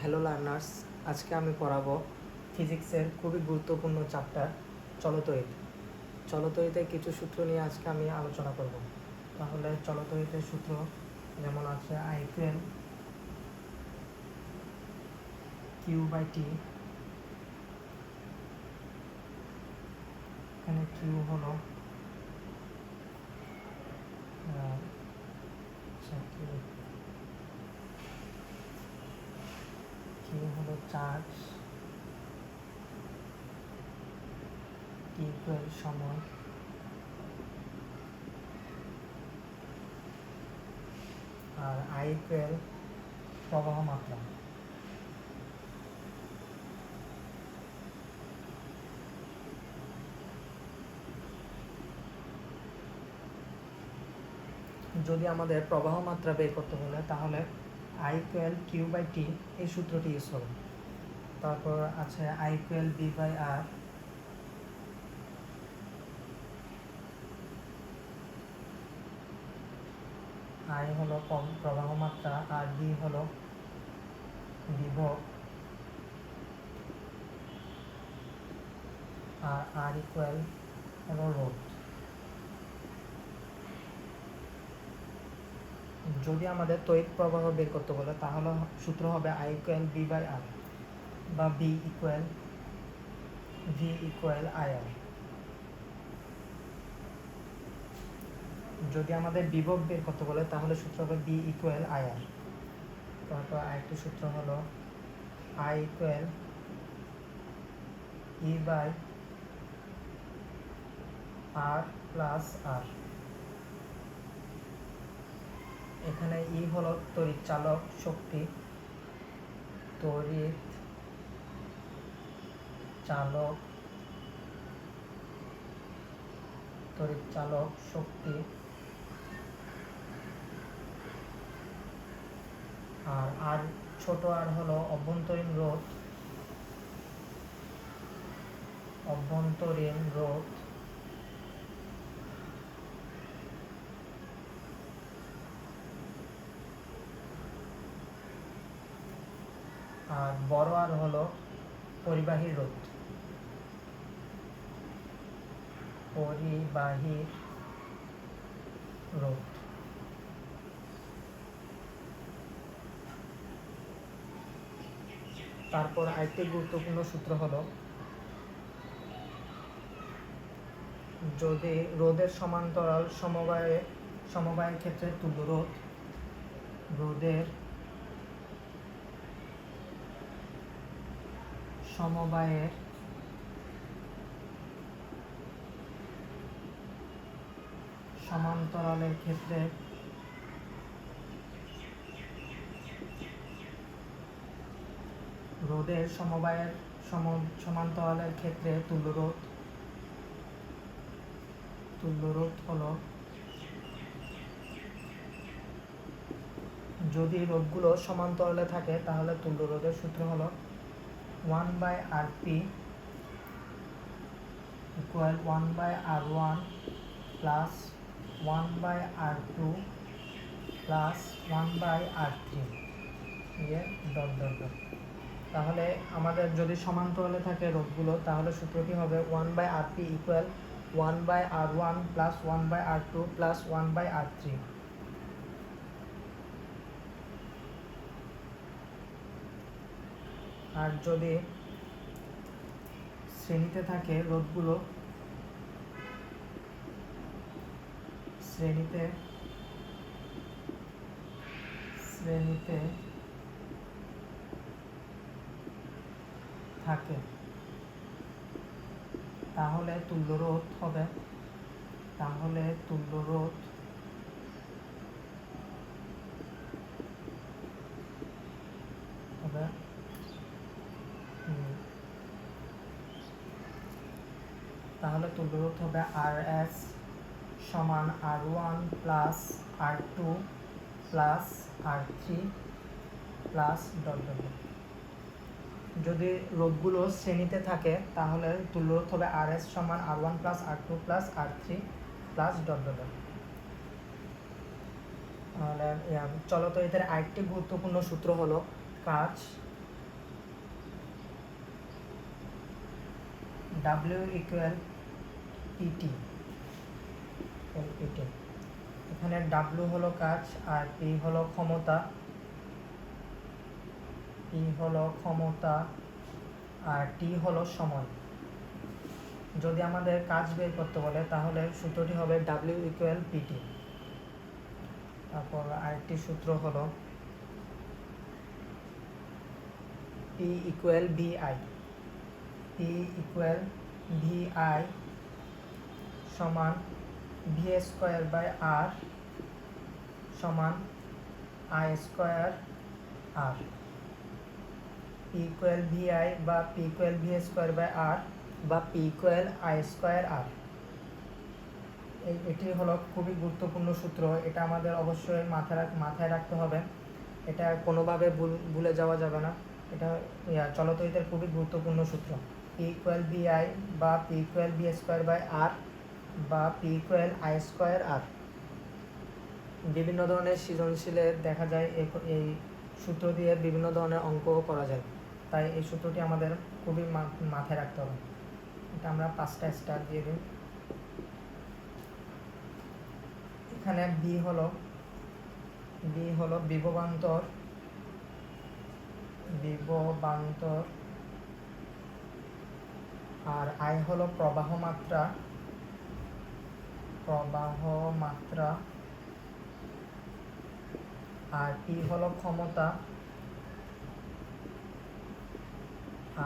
Hello learners, আজকে আমি পড়াবো ফিজিক্সের খুবই গুরুত্বপূর্ণ চ্যাপ্টার চলতরিৎ। চলতরিতের কিছু সূত্র নিয়ে আজকে আমি আলোচনা করব। তাহলে চলতরিতের সূত্র যেমন আছে I ইকুয়াল কিউ বাই টি। এখানে কিউ হলো কিউ হলো চার্জ, টি ইকুয়াল সময়, আর I ইকুয়াল প্রবাহ মাত্রা। যদি আমাদের প্রবাহ মাত্রা বের করতে হলে তাহলে I equal Q by T এই সূত্রটি ইউজ হবে। তারপর আছে I equal B by R, I হলো প্রবাহ মাত্রা আর বি হলো বিভব, আর আর ইকুয়াল হলো রোধ। যদি আমাদের তড়িৎ প্রবাহ বের করতে বলে তাহলে সূত্র হবে I equal B by R বা V equal V equal I R. যদি আমাদের বিভব বের করতে বলে তাহলে সূত্র হবে বি ইকুয়াল আই আর। তারপর আরেকটি সূত্র হলো I equal E by R plus R. এখানে ই হলো তড়িৎ চালক শক্তি, তড়িৎ চালক শক্তি, আর ছোট আর হলো অভ্যন্তরীণ রোধ, আর বড় আর হলো পরিবাহী রোধ। তারপর আরেকটি গুরুত্বপূর্ণ সূত্র হলো যদি রোধের সমান্তরাল সমবায়ের ক্ষেত্রে তুল্য রোধ, রোধের সমবায়ের সমান্তরালের ক্ষেত্রে রোধের সমবায়ের সমান্তরালের ক্ষেত্রে তুল্য রোধ হলো যদি রোধগুলো সমান্তরালে থাকে তাহলে তুল্য রোধের সূত্র হলো 1/Rp equal 1/R1 plus 1/R2 plus 1/R3 তাহলে আমাদের যদি সমান্তরালে থাকে রোধগুলো তাহলে সূত্রটি হবে 1/Rp equal 1/R1 plus 1/R2 plus 1/R3। আর যদি শ্রেণীতে থাকে রোধগুলো, শ্রেণীতে থাকে তাহলে তুল্য রোধ হবে তাহলে তুল্য রোধ হবে RS সমান R1 plus R2 plus R3 plus যদি রোধগুলো শ্রেণীতে থাকে তাহলে তুল্য রোধ হবে RS সমান R1 plus R2 plus R3 plus তাহলে চলতরিতের আরেকটি গুরুত্বপূর্ণ সূত্র হলো কাজ ডাব্লিউ ইকুয়াল পিটি, পিটি। এখানে ডাব্লিউ হলো কাজ আর পি হলো ক্ষমতা, পি হলো ক্ষমতা আর টি হলো সময়। যদি আমাদের কাজ বের করতে বলে তাহলে সূত্রটি হবে ডাব্লিউ ইকুয়াল পিটি। তারপর আরেকটি সূত্র হলো P equal VI, P equal VI সমান ভি স্কোয়ার বাই আর সমান I square R. P equal VI বা P equal V square by R বা P equal I square R. এটি হলো খুবই গুরুত্বপূর্ণ সূত্র, এটা আমাদের অবশ্যই মাথায় রাখতে হবে, এটা কোনোভাবে ভুলে যাওয়া যাবে না। এটা চলতরিতের খুবই গুরুত্বপূর্ণ সূত্র। পি ইকুয়াল ভিআই বা P equal V square by R বা P equal I square R. বিভিন্ন ধরনের সৃজনশীলে দেখা যায় এই সূত্র দিয়ে বিভিন্ন ধরনের অঙ্কও করা যায়, তাই এই সূত্রটি আমাদের খুবই মাথায় রাখতে হবে। এটা আমরা 5টা স্টার দিয়ে দিই। এখানে বি হলো বিভবান্তর, আর আই হলো প্রবাহ মাত্রা, আর পি হলো ক্ষমতা,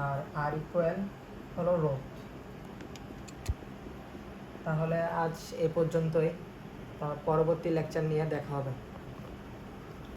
আর আর ইকুয়াল হলো রোধ। তাহলে আজ এ পর্যন্তই, পরবর্তী লেকচার নিয়ে দেখা হবে।